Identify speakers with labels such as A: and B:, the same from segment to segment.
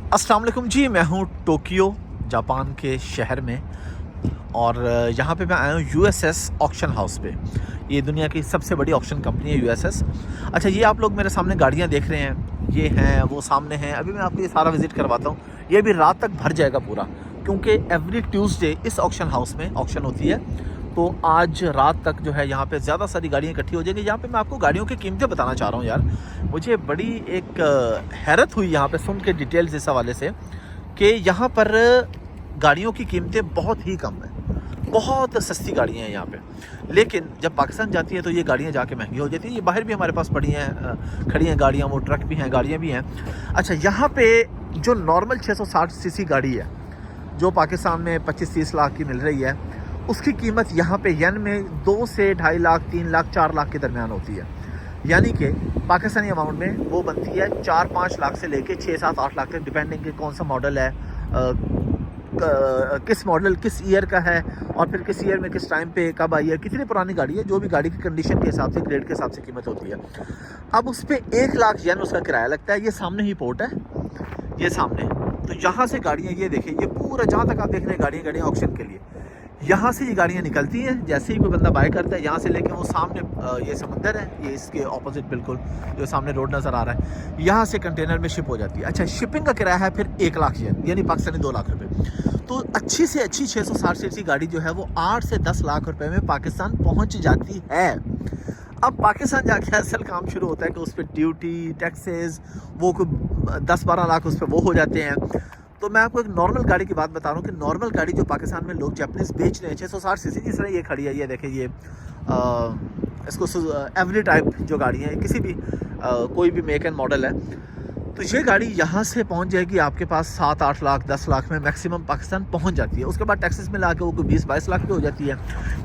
A: अस्सलाम वालेकुम जी, मैं हूँ टोक्यो जापान के शहर में और यहाँ पे मैं आया हूँ यूएसएस ऑक्शन हाउस पे। ये दुनिया की सबसे बड़ी ऑक्शन कंपनी है यूएसएस। अच्छा, ये आप लोग मेरे सामने गाड़ियाँ देख रहे हैं, ये हैं वो सामने हैं। अभी मैं आपको ये सारा विज़िट करवाता हूँ। ये भी रात तक भर जाएगा पूरा, क्योंकि एवरी ट्यूसडे इस ऑक्शन हाउस में ऑक्शन होती है। तो आज रात तक जो है यहाँ पे ज़्यादा सारी गाड़ियाँ इकट्ठी हो जाएंगी। यहाँ पे मैं आपको गाड़ियों की कीमतें बताना चाह रहा हूँ यार। मुझे बड़ी एक हैरत हुई यहाँ पे सुन के डिटेल्स इस हवाले से कि यहाँ पर गाड़ियों की कीमतें बहुत ही कम है, बहुत सस्ती गाड़ियाँ हैं यहाँ पे। लेकिन जब पाकिस्तान जाती है तो ये गाड़ियाँ जाके महंगी हो जाती हैं। ये बाहर भी हमारे पास पड़ी हैं, खड़ी हैं गाड़ियाँ, वो ट्रक भी हैं, गाड़ियाँ भी हैं। अच्छा, यहाँ पे जो नॉर्मल 660 सीसी गाड़ी है जो पाकिस्तान में 25-30 लाख की मिल रही है, उसकी कीमत यहाँ पे येन में 2 से 2.5 लाख, 3 लाख, 4 लाख के दरमियान होती है। यानी कि पाकिस्तानी अमाउंट में वो बनती है 4-5 लाख से लेके 6-7-8 लाख तक, डिपेंडिंग कि कौन सा मॉडल है, किस मॉडल किस ईयर का है, और फिर किस ईयर में किस टाइम पे कब आई है, कितनी पुरानी गाड़ी है। जो भी गाड़ी की कंडीशन के हिसाब से, ग्रेड के हिसाब से कीमत होती है। अब उस पर 1 लाख येन उसका किराया लगता है। ये सामने ही पोर्ट है, ये सामने। तो यहाँ से गाड़ियाँ, ये देखें, ये पूरा जहाँ तक आप देख रहे हैं गाड़ियाँ ऑक्शन के लिए, यहाँ से ये गाड़ियाँ निकलती हैं। जैसे ही कोई बंदा बाय करता है, यहाँ से लेके वो सामने ये समंदर है, ये इसके ऑपोजिट बिल्कुल जो सामने रोड नज़र आ रहा है, यहाँ से कंटेनर में शिप हो जाती है। अच्छा, शिपिंग का किराया है फिर 1 लाख येन, यानी पाकिस्तानी 2 लाख रुपये। तो अच्छी से अच्छी 660 सीसी गाड़ी जो है वो 8 से 10 लाख रुपए में पाकिस्तान पहुँच जाती है। अब पाकिस्तान जाके असल काम शुरू होता है कि उस पर ड्यूटी, टैक्सेस, वो कोई 10-12 लाख उस पर वो हो जाते हैं। तो मैं आपको एक नॉर्मल गाड़ी की बात बता रहा हूँ कि नॉर्मल गाड़ी जो पाकिस्तान में लोग जापानीज़ बेच रहे हैं 660 सीसी, जिस तरह ये खड़ी है, ये देखें, ये इसको एवरी टाइप जो गाड़ी है, किसी भी कोई भी मेक एंड मॉडल है, तो ये गाड़ी यहाँ से पहुँच जाएगी आपके पास 7-8 लाख, 10 लाख में मैक्सिमम पाकिस्तान पहुँच जाती है। उसके बाद टैक्सेस में ला के वो कोई 20-22 लाख की हो जाती है।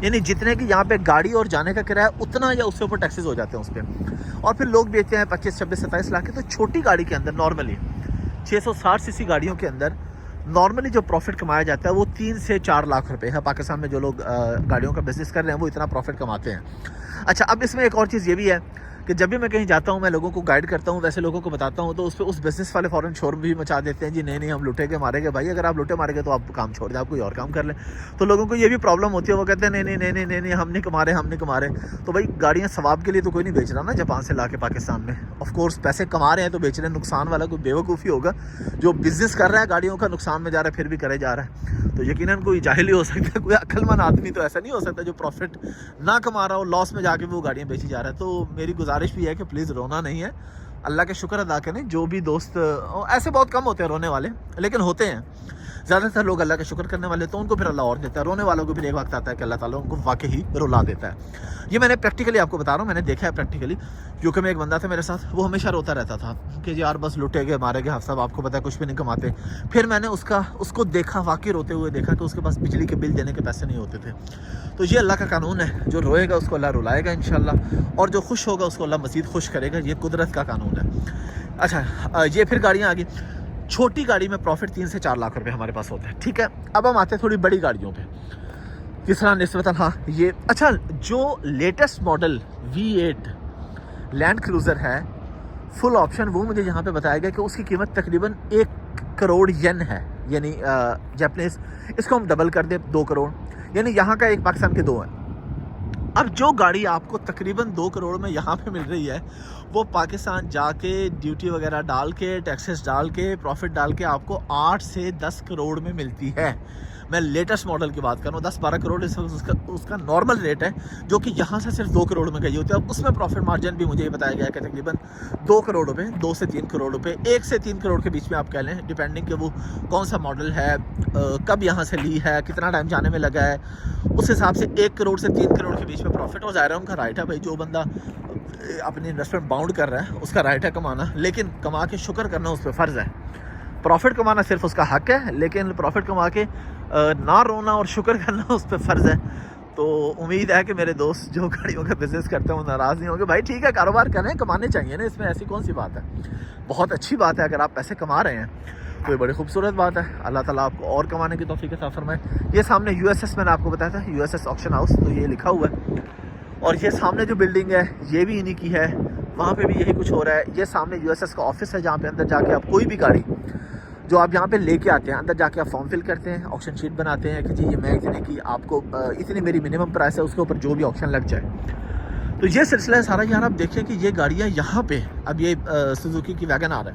A: यानी जितने की यहाँ पे गाड़ी और जाने का किराया, उतना या उससे ऊपर टैक्सेस हो जाते हैं उस पर। और फिर लोग बेचते हैं 25-26-27 लाख की। तो छोटी गाड़ी के अंदर नॉर्मली 660 सीसी गाड़ियों के अंदर नॉर्मली जो प्रॉफिट कमाया जाता है वो 3 से 4 लाख रुपए है। पाकिस्तान में जो लोग गाड़ियों का बिज़नेस कर रहे हैं वो इतना प्रॉफिट कमाते हैं। अच्छा, अब इसमें एक और चीज़ ये भी है कि जब भी मैं कहीं जाता हूँ, मैं लोगों को गाइड करता हूँ, वैसे लोगों को बताता हूँ, तो उस पर उस बिज़नेस वाले फ़ौरन शोर भी मचा देते हैं, जी नहीं हम लुटेंगे मारेंगे। भाई, अगर आप लुटे मारेंगे तो आप काम छोड़ दें, आप कोई और काम कर लें। तो लोगों को ये भी प्रॉब्लम होती है, वो कहते हैं नहीं हम नहीं कमा रहे। तो भाई, गाड़ियाँ सवाब के लिए तो कोई नहीं बेच रहा ना जापान से ला के पाकिस्तान में। ऑफ कोर्स पैसे कमा रहे हैं तो बेच रहे हैं। नुकसान वाला कोई बेवकूफ़ी होगा जो बिज़नेस कर रहा है गाड़ियों का, नुकसान में जा रहा है फिर भी करे जा रहा है। तो यकीनन कोई जाहिल ही हो सकता है, कोई अक्लमंद आदमी तो ऐसा नहीं हो सकता जो प्रॉफिट ना कमा रहा हो, लॉस में जाके वो गाड़ियाँ बेची जा रहा है। तो मेरी गुजारिश भी है कि प्लीज़ रोना नहीं है, अल्लाह के शुक्र अदा करें। जो भी दोस्त, ऐसे बहुत कम होते हैं रोने वाले, लेकिन होते हैं। ज़्यादातर लोग अल्लाह का शुक्र करने वाले, तो उनको फिर अल्लाह और देता है। रोने वालों को फिर एक वक्त आता है कि अल्लाह ताला उनको वाकई ही रुला देता है। ये मैंने प्रैक्टिकली आपको बता रहा हूँ, मैंने देखा है प्रैक्टिकली। यूके में एक बंदा था मेरे साथ, वो हमेशा रोता रहता था कि यार बस लुटेगे मारेगे, आप सब आपको पता है कुछ भी नहीं कमाते। फिर मैंने उसको देखा, वाकई रोते हुए देखा कि उसके पास बिजली के बिल देने के पैसे नहीं होते थे। तो ये अल्लाह का कानून है, जो रोएगा उसको अल्लाह रुलाएगा इंशाल्लाह, और जो खुश होगा उसको अल्लाह मज़ीद खुश करेगा। ये कुदरत का कानून है। अच्छा, ये फिर गाड़ियाँ आ गई। छोटी गाड़ी में प्रॉफिट 3 से 4 लाख रुपए हमारे पास होता है, ठीक है। अब हम आते हैं थोड़ी बड़ी गाड़ियों पे, किस तरह निस्बतन। हाँ, ये अच्छा, जो latest model V8 land cruiser है फुल ऑप्शन, वो मुझे यहाँ पे बताया गया कि उसकी कीमत तकरीबन 1 करोड़ येन है, यानी जापानीज़। इसको हम डबल कर दें 2 करोड़, यानी यहाँ का 1 पाकिस्तान के 2 है। अब जो गाड़ी आपको तकरीबन 2 करोड़ में यहाँ पे मिल रही है, वो पाकिस्तान जाके ड्यूटी वगैरह डाल के, टैक्सेस डाल के, प्रॉफिट डाल के आपको 8 से 10 करोड़ में मिलती है। मैं लेटेस्ट मॉडल की बात कर रहा हूँ, 10-12 करोड़ उसका नॉर्मल रेट है, जो कि यहाँ से सिर्फ 2 करोड़ में गई होती है। अब उसमें प्रॉफिट मार्जिन भी मुझे ये बताया गया है कि तकरीबन 2 करोड़ रुपये, 2 से 3 करोड़ रुपये, 1 से 3 करोड़ के बीच में आप कह लें, डिपेंडिंग कि वो कौन सा मॉडल है, कब यहाँ से ली है, कितना टाइम जाने में लगा है, उस हिसाब से 1 करोड़ से 3 करोड़ के बीच में प्रॉफिट। और ज़ाहिर है उनका राइट है भाई, जो बंदा अपनी इन्वेस्टमेंट बाउंड कर रहा है उसका राइट है कमाना, लेकिन कमा के शुक्र करना उस पर फ़र्ज़ है। प्रॉफिट कमाना सिर्फ उसका हक है, लेकिन प्रॉफिट कमा के ना रोना और शुक्र करना उस पर फ़र्ज़ है। तो उम्मीद है कि मेरे दोस्त जो गाड़ियों का बिज़नेस करते हैं वो नाराज़ नहीं होंगे। भाई ठीक है, कारोबार करें, कमाने चाहिए ना, इसमें ऐसी कौन सी बात है। बहुत अच्छी बात है अगर आप पैसे कमा रहे हैं, तो ये बड़ी खूबसूरत बात है। अल्लाह ताला आपको और कमाने की तौफीक अता फरमाए। ये सामने यूएसएस, मैंने आपको बताया था यूएसएस ऑक्शन हाउस, तो ये लिखा हुआ है। और ये सामने जो बिल्डिंग है ये भी इन्हीं की है, वहाँ पे भी यही कुछ हो रहा है। ये सामने यूएसएस का ऑफिस है, जहाँ पे अंदर जाके आप कोई भी गाड़ी جو آپ یہاں پہ لے کے آتے ہیں. اندر جا کے آپ فارم فل کرتے ہیں, آکشن شیٹ بناتے ہیں کہ جی یہ میں اتنے کی, آپ کو اتنی میری منیمم پرائس ہے, اس کے اوپر جو بھی آکشن لگ جائے. تو یہ سلسلہ ہے سارا. یار آپ دیکھیں کہ یہ گاڑیاں یہاں پہ, اب یہ سوزوکی کی ویگن آر ہے,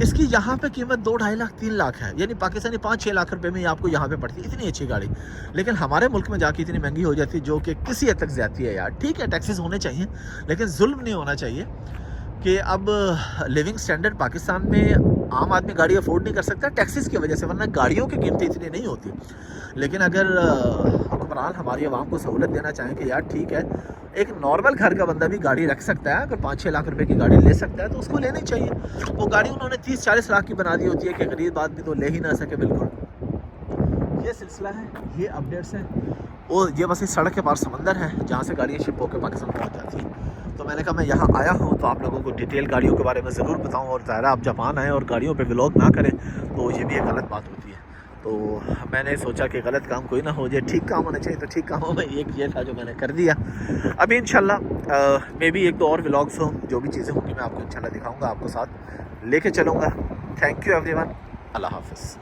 A: اس کی یہاں پہ قیمت 2-2.5 لاکھ 3 لاکھ ہے, یعنی پاکستانی 5-6 لاکھ روپے میں آپ کو یہاں پہ پڑتی ہے اتنی اچھی گاڑی. لیکن ہمارے ملک میں جا کے اتنی مہنگی ہو جاتی ہے, جو کہ کسی حد تک زیادتی ہے یار. ٹھیک ہے ٹیکسز ہونے چاہیے, لیکن ظلم نہیں ہونا چاہیے کہ اب لیونگ سٹینڈرڈ پاکستان میں عام آدمی گاڑی افورڈ نہیں کر سکتا ٹیکسز کی وجہ سے, ورنہ گاڑیوں کی قیمتیں اتنی نہیں ہوتی. لیکن اگر حکمران ہماری عوام کو سہولت دینا چاہیں کہ یار ٹھیک ہے ایک نارمل گھر کا بندہ بھی گاڑی رکھ سکتا ہے, اگر 5-6 لاکھ روپے کی گاڑی لے سکتا ہے تو اس کو لینی چاہیے. وہ گاڑی انہوں نے 30-40 لاکھ کی بنا دی ہوتی ہے کہ غریب آدمی تو لے ہی نہ سکے. بالکل یہ سلسلہ ہے, یہ اپڈیٹس ہیں. اور یہ بس اس سڑک کے پار سمندر ہے جہاں سے گاڑیاں شپ ہو کے پاکستان پہنچ جاتی ہیں. تو میں نے کہا میں یہاں آیا ہوں تو آپ لوگوں کو ڈیٹیل گاڑیوں کے بارے میں ضرور بتاؤں. اور ظاہر آپ جاپان آئیں اور گاڑیوں پہ ولاگ نہ کریں تو یہ بھی ایک غلط بات ہوتی ہے. تو میں نے سوچا کہ غلط کام کوئی نہ ہو جائے, ٹھیک کام ہونا چاہیے. تو ٹھیک کاموں میں ایک یہ تھا جو میں نے کر دیا. ابھی انشاءاللہ میں بھی 1-2 اور ولاگس ہوں, جو بھی چیزیں ہوں گی میں آپ کو انشاءاللہ دکھاؤں گا, آپ کو ساتھ لے کے چلوں گا. تھینک یو ایوری ون, اللہ حافظ.